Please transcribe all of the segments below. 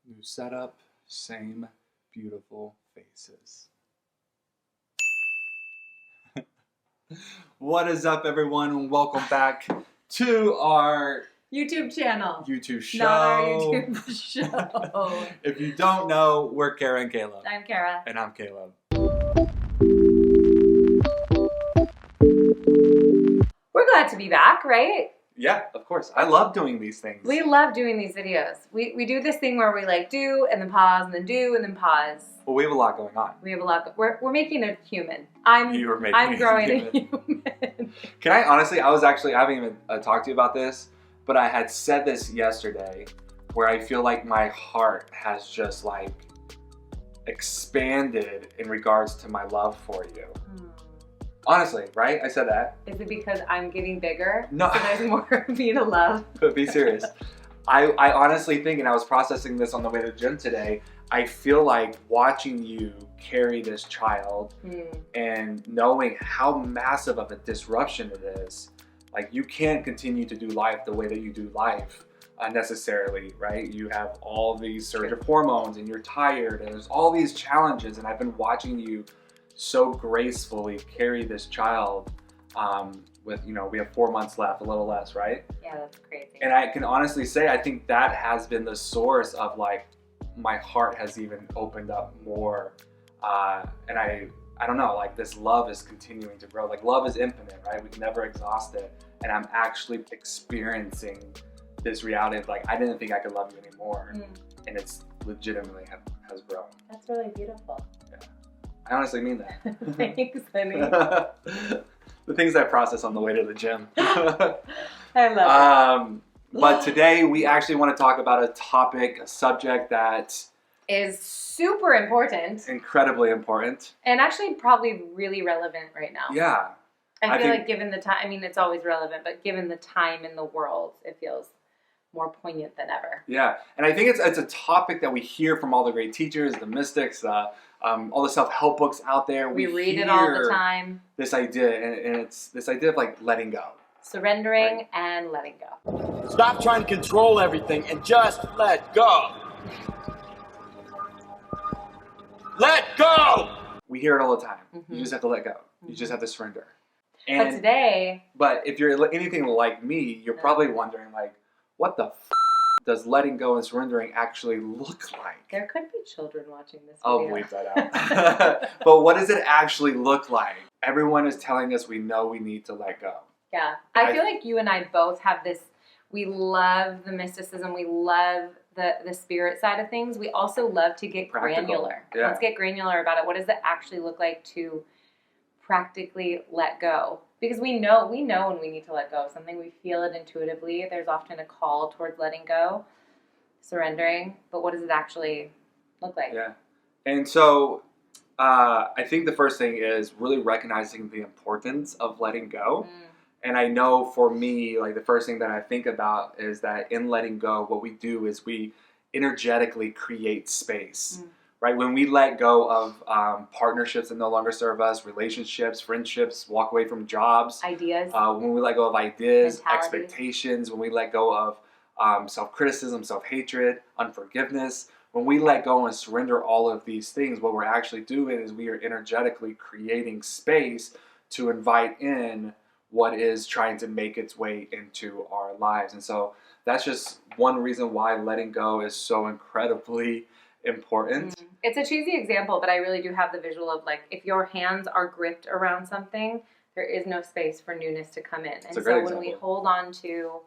New setup, same beautiful faces. What is up, everyone, and welcome back to our YouTube channel. YouTube show. Not our YouTube show. If you don't know, we're Kara and Caleb. I'm Kara. And I'm Caleb. We're glad to be back, right? Yeah, of course. I love doing these things. We love doing these videos. We do this thing where we like do and then pause and then do and then pause. Well, we have a lot going on. We have a lot. We're making it human. I'm growing a human. Can I honestly? I haven't even talked to you about this, but I had said this yesterday, where I feel like my heart has just like expanded in regards to my love for you. Honestly, right? I said that. Is it because I'm getting bigger? No. So there's more of me to love? But be serious. I honestly think, and I was processing this on the way to the gym today, I feel like watching you carry this child and knowing how massive of a disruption it is, like you can't continue to do life the way that you do life unnecessarily, right? You have all these surge of hormones and you're tired and there's all these challenges, and I've been watching you so gracefully carry this child with, we have 4 months left, a little less, right? Yeah, that's crazy. And I can honestly say, I think that has been the source of like, my heart has even opened up more. And I don't know, like this love is continuing to grow. Like love is infinite, right? We can never exhaust it. And I'm actually experiencing this reality of like, I didn't think I could love you anymore. And it's legitimately has grown. That's really beautiful. I honestly mean that. Thanks, honey. The things I process on the way to the gym. I love it. But today we actually want to talk about a subject that is super important. Incredibly important. And actually probably really relevant right now. Yeah. I feel like given the time, I mean, it's always relevant, but given the time in the world, it feels more poignant than ever. Yeah. And I think it's a topic that we hear from all the great teachers, the mystics, all the self-help books out there. We read it all the time. This idea, and it's this idea of like letting go. Surrendering and letting go. Stop trying to control everything and just let go. Let go! We hear it all the time. You just have to let go. You just have to surrender. But today... But if you're anything like me, you're probably wondering like, what the does letting go and surrendering actually look like? There could be children watching this video. I'll bleep that out. But what does it actually look like? Everyone is telling us we know we need to let go. Yeah. I feel like you and I both have this, we love the mysticism, we love the spirit side of things. We also love to get practical. Granular. Yeah. Let's get granular about it. What does it actually look like to practically let go? Because we know when we need to let go of something. We feel it intuitively. There's often a call towards letting go, surrendering. But what does it actually look like? Yeah. And so I think the first thing is really recognizing the importance of letting go. And I know for me, like the first thing that I think about is that in letting go, what we do is we energetically create space. Right? When we let go of partnerships that no longer serve us, relationships, friendships, walk away from jobs. Ideas. When we let go of ideas, mentality. expectations, when we let go of self-criticism, self-hatred, unforgiveness, when we let go and surrender all of these things, what we're actually doing is we are energetically creating space to invite in what is trying to make its way into our lives. And so that's just one reason why letting go is so incredibly important. It's a cheesy example, but I really do have the visual of like, if your hands are gripped around something, there is no space for newness to come in. And so when we hold on to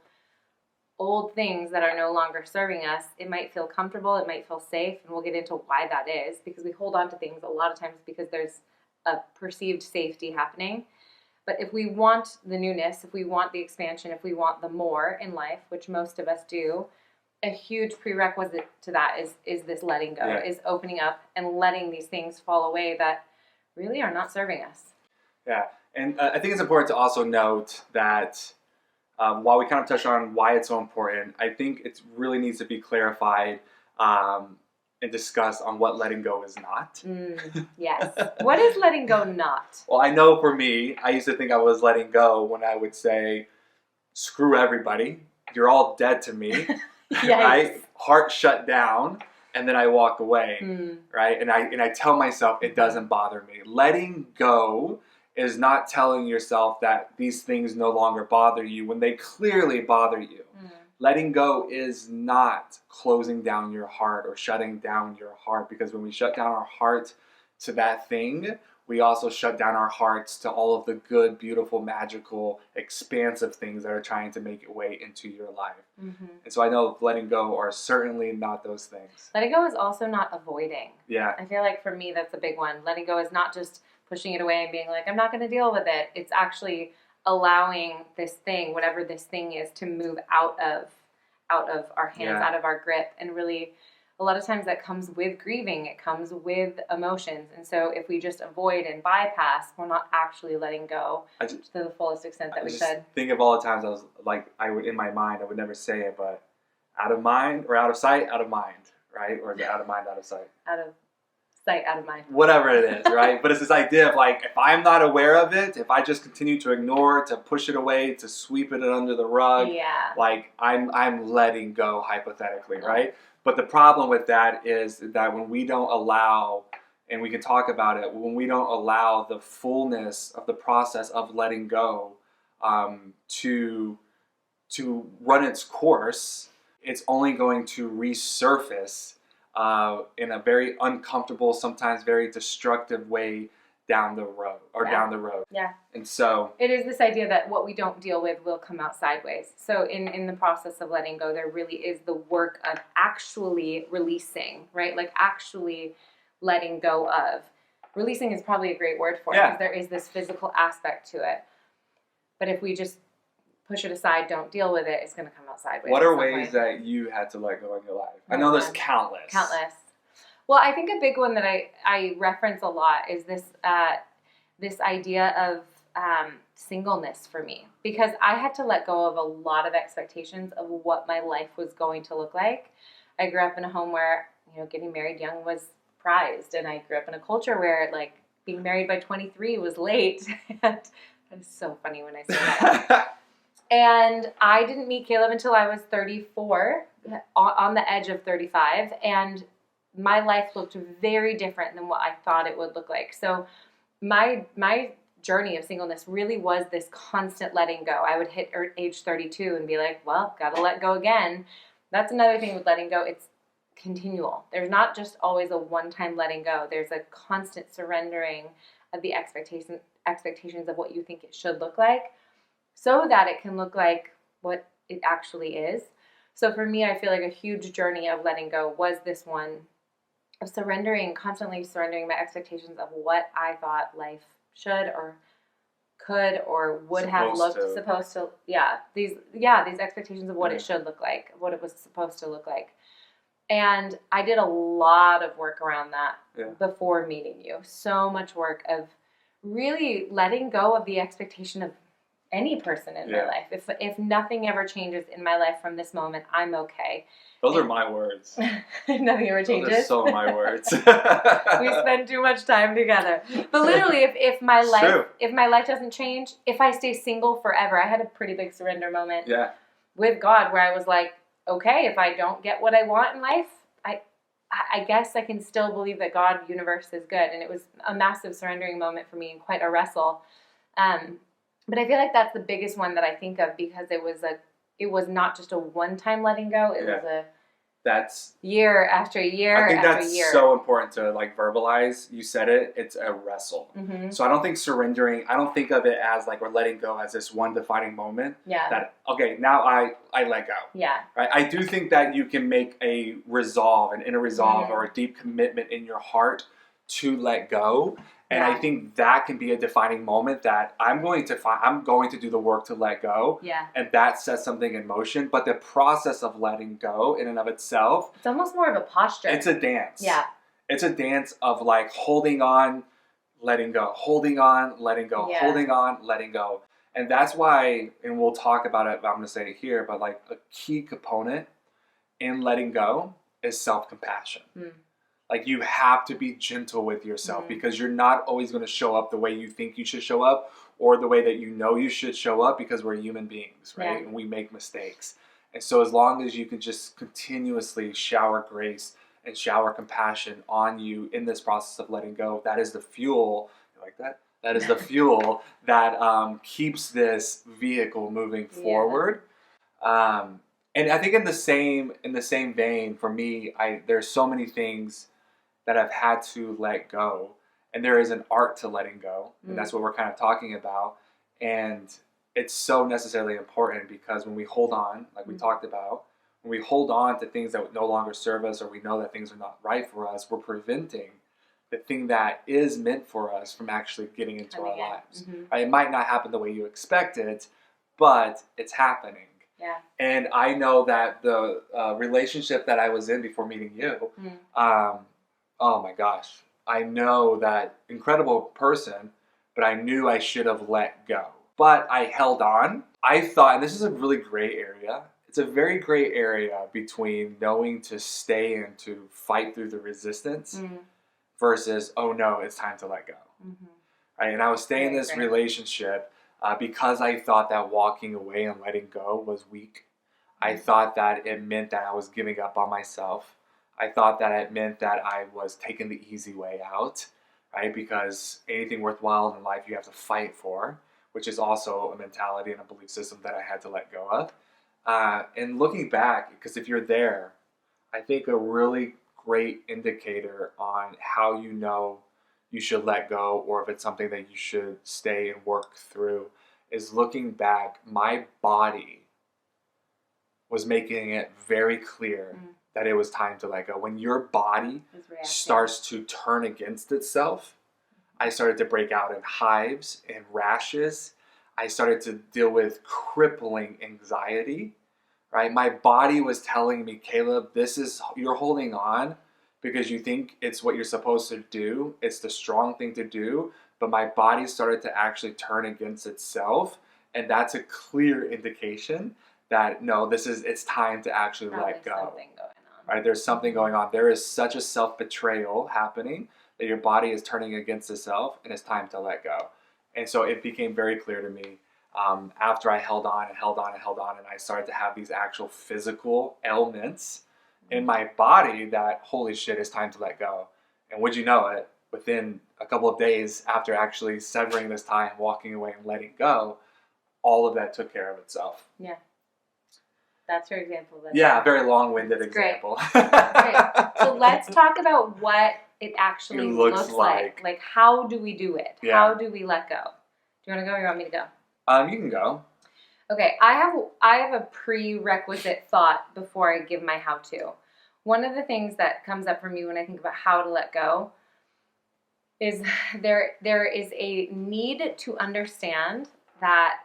old things that are no longer serving us, it might feel comfortable, it might feel safe, and we'll get into why that is, because we hold on to things a lot of times because there's a perceived safety happening. But if we want the newness, if we want the expansion, if we want the more in life, which most of us do, a huge prerequisite to that is this letting go, is opening up and letting these things fall away that really are not serving us. Yeah, and I think it's important to also note that while we kind of touched on why it's so important, I think it really needs to be clarified and discussed on what letting go is not. Yes. What is letting go not? Well, I know for me, I used to think I was letting go when I would say, screw everybody, you're all dead to me. Right? Heart shut down. and then I walk away, right? And I tell myself it doesn't bother me. Letting go is not telling yourself that these things no longer bother you when they clearly bother you. Letting go is not closing down your heart or shutting down your heart, because when we shut down our heart to that thing, we also shut down our hearts to all of the good, beautiful, magical, expansive things that are trying to make its way into your life. And so I know letting go are certainly not those things. Letting go is also not avoiding. Yeah. I feel like for me, that's a big one. Letting go is not just pushing it away and being like, I'm not going to deal with it. It's actually allowing this thing, whatever this thing is, to move out of our hands, out of our grip. And really, a lot of times that comes with grieving. It comes with emotions. And so if we just avoid and bypass, we're not actually letting go to the fullest extent that we should. Think of all the times I was like, in my mind, I would never say it, but out of mind, or out of sight, out of mind, right? Or is it out of mind, out of sight? Out of sight, out of mind. Whatever it is, right? But it's this idea of like, if I'm not aware of it, if I just continue to ignore, to push it away, to sweep it under the rug, like I'm letting go hypothetically, right? But the problem with that is that when we don't allow, and we can talk about it, when we don't allow the fullness of the process of letting go to run its course, it's only going to resurface in a very uncomfortable, sometimes very destructive way down the road, down the road. Yeah. And so it is this idea that what we don't deal with will come out sideways. So in the process of letting go, there really is the work of actually releasing, right? Like actually letting go of. Releasing is probably a great word for it, because there is this physical aspect to it. But if we just push it aside, don't deal with it, it's going to come out sideways. What are ways that you had to let go in your life? I know there's countless. Countless. Well, I think a big one that I reference a lot is this idea of singleness for me, because I had to let go of a lot of expectations of what my life was going to look like. I grew up in a home where, getting married young was prized, and I grew up in a culture where like being married by 23 was late. And it's so funny when I say that. And I didn't meet Caleb until I was 34, on the edge of 35, and my life looked very different than what I thought it would look like. So my journey of singleness really was this constant letting go. I would hit age 32 and be like, well, gotta let go again. That's another thing with letting go. It's continual. There's not just always a one-time letting go. There's a constant surrendering of the expectations of what you think it should look like, so that it can look like what it actually is. So for me, I feel like a huge journey of letting go was this one of constantly surrendering my expectations of what I thought life should or could or would have looked supposed to. These expectations of what it should look like, what it was supposed to look like. And I did a lot of work around that before meeting you. So much work of really letting go of the expectation of any person in my life. If nothing ever changes in my life from this moment, I'm okay. Those are my words. Nothing ever changes. Those are so my words. We spend too much time together. But literally, if my life doesn't change, if I stay single forever, I had a pretty big surrender moment with God where I was like, okay, if I don't get what I want in life, I guess I can still believe that God, universe is good. And it was a massive surrendering moment for me and quite a wrestle. But I feel like that's the biggest one that I think of, because it was not just a one-time letting go. It was that's year after year after year. I think that's so important to like verbalize. You said it. It's a wrestle. Mm-hmm. So I don't think surrendering, I don't think of it as like we're letting go as this one defining moment. Yeah. That, okay, now I let go. Yeah. Right. I do think that you can make a resolve, an inner resolve, or a deep commitment in your heart to let go. And I think that can be a defining moment that I'm going to do the work to let go. Yeah. And that sets something in motion. But the process of letting go in and of itself, it's almost more of a posture. It's a dance. Yeah. It's a dance of like holding on, letting go, holding on, letting go, holding on, letting go. And that's why, and we'll talk about it, I'm going to say it here, but like a key component in letting go is self-compassion. Mm. Like you have to be gentle with yourself because you're not always going to show up the way you think you should show up or the way that you know you should show up, because we're human beings, right? Yeah. And we make mistakes. And so as long as you can just continuously shower grace and shower compassion on you in this process of letting go. That is the fuel. You like that? That is the fuel that keeps this vehicle moving forward. And I think in the same vein, for me, there's so many things that I've had to let go, and there is an art to letting go, and that's what we're kind of talking about. And it's so necessarily important, because when we hold on, like we talked about, when we hold on to things that no longer serve us, or we know that things are not right for us, we're preventing the thing that is meant for us from actually getting into our lives. Right? It might not happen the way you expect it, but it's happening. Yeah. And I know that the relationship that I was in before meeting you, oh my gosh, I know that incredible person, but I knew I should have let go. But I held on. I thought, and this is a really gray area, it's a very gray area between knowing to stay and to fight through the resistance versus, oh no, it's time to let go. Right? And I was staying in this relationship because I thought that walking away and letting go was weak. I thought that it meant that I was giving up on myself. I thought that it meant that I was taking the easy way out, right? Because anything worthwhile in life you have to fight for, which is also a mentality and a belief system that I had to let go of. And looking back, because if you're there, I think a really great indicator on how you know you should let go, or if it's something that you should stay and work through, is looking back. My body was making it very clear that it was time to let go. When your body starts to turn against itself, I started to break out in hives and rashes. I started to deal with crippling anxiety, right? My body was telling me, Caleb, you're holding on because you think it's what you're supposed to do. It's the strong thing to do. But my body started to actually turn against itself. And that's a clear indication that, no, it's time to actually let go. Something going on. Right? There's something going on. There is such a self-betrayal happening that your body is turning against itself, and it's time to let go. And so it became very clear to me after I held on and held on and held on, and I started to have these actual physical ailments in my body that, holy shit, it's time to let go. And would you know it, within a couple of days after actually severing this tie and walking away and letting go, all of that took care of itself. Yeah. That's your example. Very long-winded example. Great. So let's talk about what it actually looks like. Like, how do we do it? Yeah. How do we let go? Do you want to go or you want me to go? You can go. Okay, I have a prerequisite thought before I give my how-to. One of the things that comes up for me when I think about how to let go is there is a need to understand that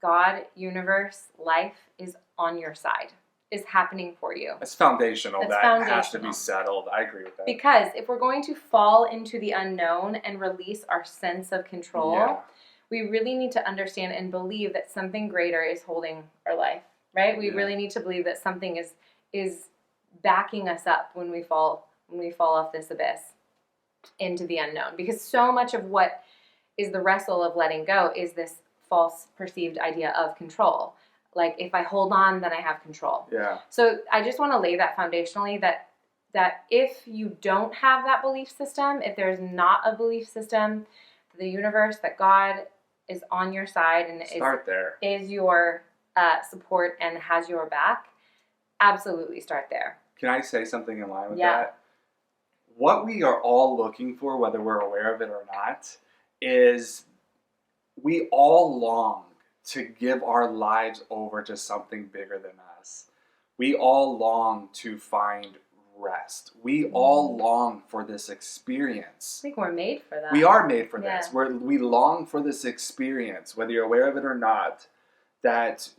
God, universe, life is on your side, is happening for you. It's foundational. Has to be settled. I agree with that. Because if we're going to fall into the unknown and release our sense of control, we really need to understand and believe that something greater is holding our life, right? We really need to believe that something is backing us up when we fall off this abyss into the unknown. Because so much of what is the wrestle of letting go is this false perceived idea of control. Like, if I hold on, then I have control. Yeah. So I just want to lay that foundationally, that if you don't have that belief system, if there's not a belief system, the universe, that God is on your side and is your support and has your back, absolutely start there. Can I say something in line with that? What we are all looking for, whether we're aware of it or not, is we all long to give our lives over to something bigger than us. We all long to find rest. We all long for this experience. I think we're made for that. We are made for this. We long for this experience, whether you're aware of it or not, that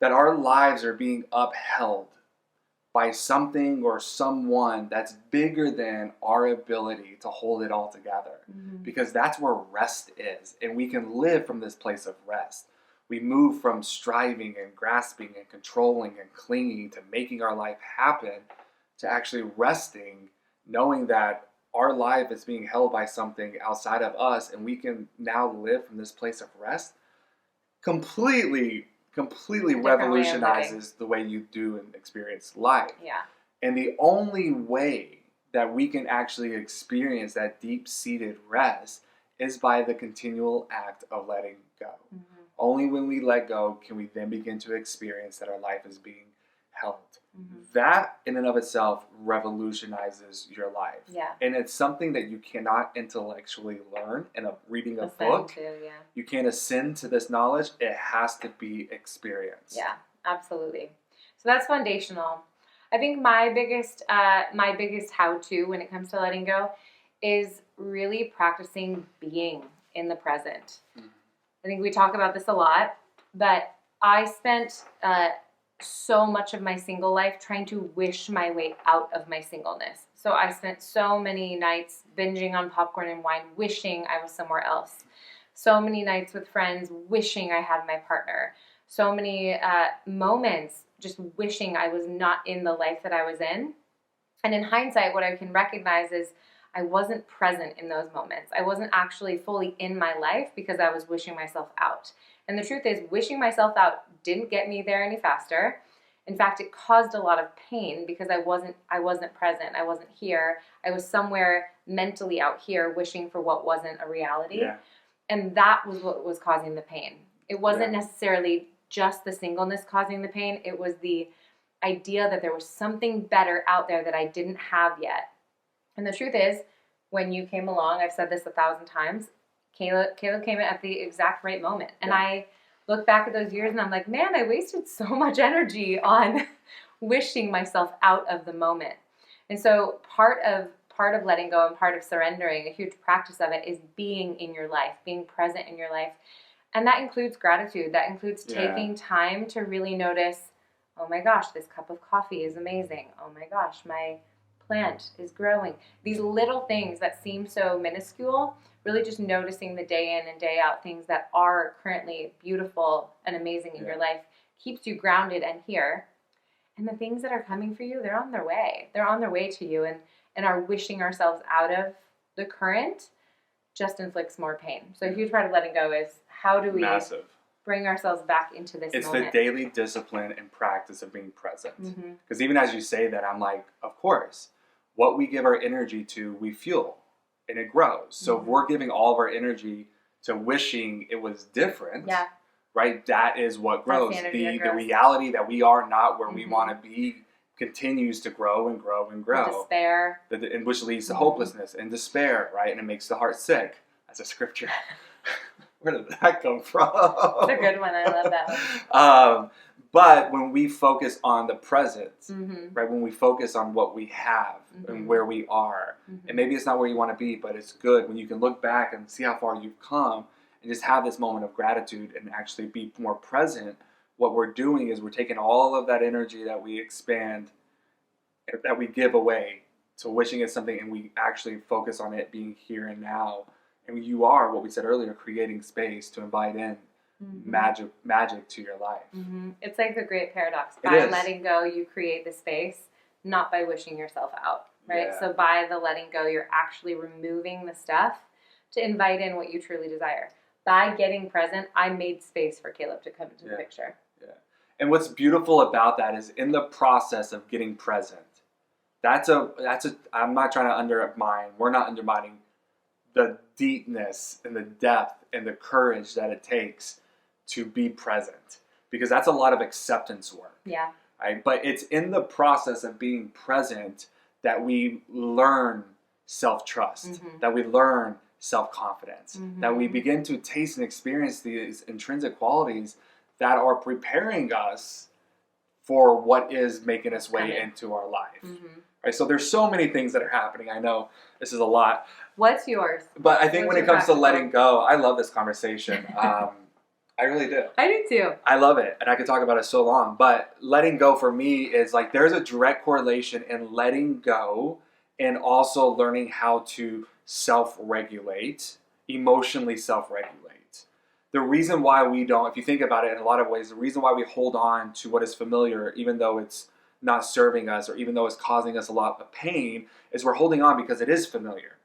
our lives are being upheld by something or someone that's bigger than our ability to hold it all together. Because that's where rest is. And we can live from this place of rest. We move from striving and grasping and controlling and clinging to making our life happen to actually resting, knowing that our life is being held by something outside of us, and we can now live from this place of rest. Completely revolutionizes the way you do and experience life. Yeah. And the only way that we can actually experience that deep-seated rest is by the continual act of letting go. Mm-hmm. Only when we let go can we then begin to experience that our life is being held. Mm-hmm. That in and of itself revolutionizes your life. Yeah. And it's something that you cannot intellectually learn in reading a book. You can't ascend to this knowledge. It has to be experienced. Yeah, absolutely. So that's foundational. I think my biggest how-to when it comes to letting go is really practicing being in the present. Mm-hmm. I think we talk about this a lot, but I spent so much of my single life trying to wish my way out of my singleness. So I spent so many nights binging on popcorn and wine, wishing I was somewhere else. So many nights with friends, wishing I had my partner. So many moments just wishing I was not in the life that I was in. And in hindsight, what I can recognize is I wasn't present in those moments. I wasn't actually fully in my life because I was wishing myself out. And the truth is, wishing myself out didn't get me there any faster. In fact, it caused a lot of pain because I wasn't present. I wasn't here. I was somewhere mentally out here wishing for what wasn't a reality. Yeah. And that was what was causing the pain. It wasn't necessarily just the singleness causing the pain. It was the idea that there was something better out there that I didn't have yet. And the truth is, when you came along, I've said this 1,000 times, Caleb came in at the exact right moment. And I look back at those years and I'm like, man, I wasted so much energy on wishing myself out of the moment. And so part of letting go and part of surrendering, a huge practice of it, is being in your life, being present in your life. And that includes gratitude. That includes taking time to really notice, oh my gosh, this cup of coffee is amazing. Oh my gosh, my plant is growing. These little things that seem so minuscule, really just noticing the day in and day out things that are currently beautiful and amazing in your life keeps you grounded and here. And the things that are coming for you, they're on their way. They're on their way to you, and our wishing ourselves out of the current just inflicts more pain. So a huge part of letting go is how do we bring ourselves back into this moment? It's the daily discipline and practice of being present. Because even as you say that, I'm like, of course, what we give our energy to, we fuel, and it grows. So if we're giving all of our energy to wishing it was different, right, that is what grows. The reality that we are not where we want to be continues to grow and grow and grow. The despair. And which leads to hopelessness and despair, right? And it makes the heart sick. That's a scripture. Where did that come from? It's a good one. I love that one. But when we focus on the present, right, when we focus on what we have and where we are, and maybe it's not where you want to be, but it's good when you can look back and see how far you've come and just have this moment of gratitude and actually be more present. What we're doing is we're taking all of that energy that we expand, that we give away to wishing it's something, and we actually focus on it being here and now. And you are, what we said earlier, creating space to invite in magic to your life. It's like the great paradox. By letting go, you create the space, not by wishing yourself out, right? So by the letting go, you're actually removing the stuff to invite in what you truly desire. By getting present, I made space for Caleb to come into the picture. And what's beautiful about that is in the process of getting present, I'm not trying to undermine, we're not undermining the deepness and the depth and the courage that it takes to be present, because that's a lot of acceptance work. Right? But it's in the process of being present that we learn self-trust, that we learn self-confidence, that we begin to taste and experience these intrinsic qualities that are preparing us for what is making its way into our life. Right? So there's so many things that are happening. I know this is a lot. What's yours? But I think when it comes to letting go, I love this conversation. I really do. I do too. I love it. And I could talk about it so long. But letting go for me is like there's a direct correlation in letting go and also learning how to self-regulate, emotionally self-regulate. The reason why we don't, if you think about it in a lot of ways, the reason why we hold on to what is familiar, even though it's not serving us or even though it's causing us a lot of pain, is we're holding on because it is familiar.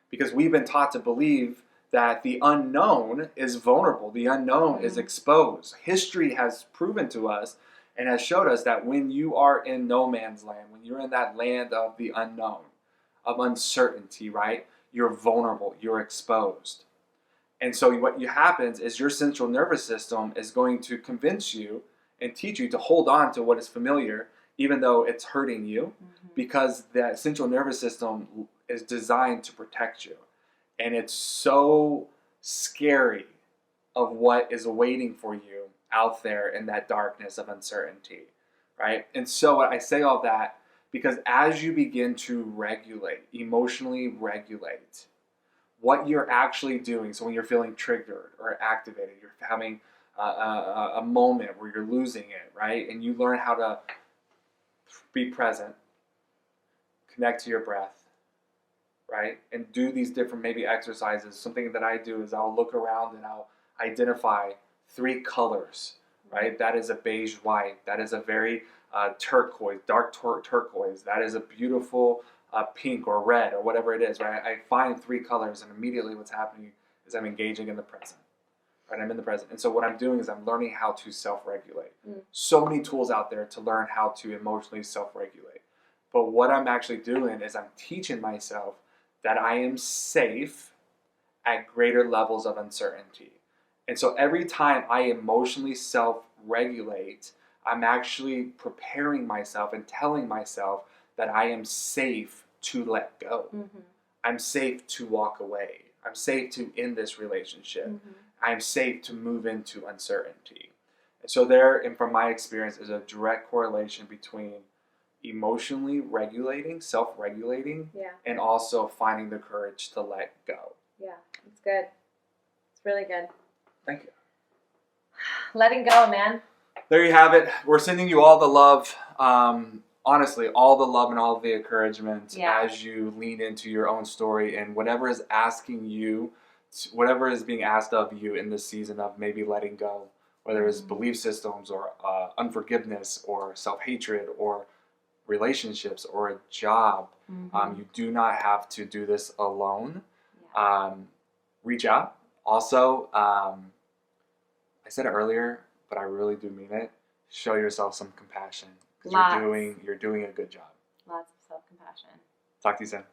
Because we've been taught to believe that the unknown is vulnerable. The unknown is exposed. History has proven to us, and has showed us that when you are in no man's land, when you're in that land of the unknown, of uncertainty, right? You're vulnerable, you're exposed. And so what happens is your central nervous system is going to convince you and teach you to hold on to what is familiar, even though it's hurting you, because that central nervous system is designed to protect you. And it's so scary of what is awaiting for you out there in that darkness of uncertainty, right? And so I say all that because as you begin to regulate, emotionally regulate, what you're actually doing, so when you're feeling triggered or activated, you're having a moment where you're losing it, right? And you learn how to be present, connect to your breath, right? And do these different maybe exercises. Something that I do is I'll look around and I'll identify 3 colors, right? That is a beige white. That is a very turquoise, dark turquoise. That is a beautiful pink or red or whatever it is, right? I find 3 colors and immediately what's happening is I'm engaging in the present, right? I'm in the present. And so what I'm doing is I'm learning how to self-regulate. So many tools out there to learn how to emotionally self-regulate. But what I'm actually doing is I'm teaching myself that I am safe at greater levels of uncertainty. And so every time I emotionally self-regulate, I'm actually preparing myself and telling myself that I am safe to let go. I'm safe to walk away. I'm safe to end this relationship. I'm safe to move into uncertainty. And so there, and from my experience, is a direct correlation between emotionally regulating, self-regulating, and also finding the courage to let go. Yeah, it's good. It's really good. Thank you. Letting go, man. There you have it. We're sending you all the love, honestly, all the love and all the encouragement as you lean into your own story and whatever is asking you, whatever is being asked of you in this season of maybe letting go, whether it's belief systems or unforgiveness or self-hatred or relationships or a job. You do not have to do this alone. Reach out. Also, I said it earlier, but I really do mean it. Show yourself some compassion because you're doing a good job. Lots of self-compassion. Talk to you soon.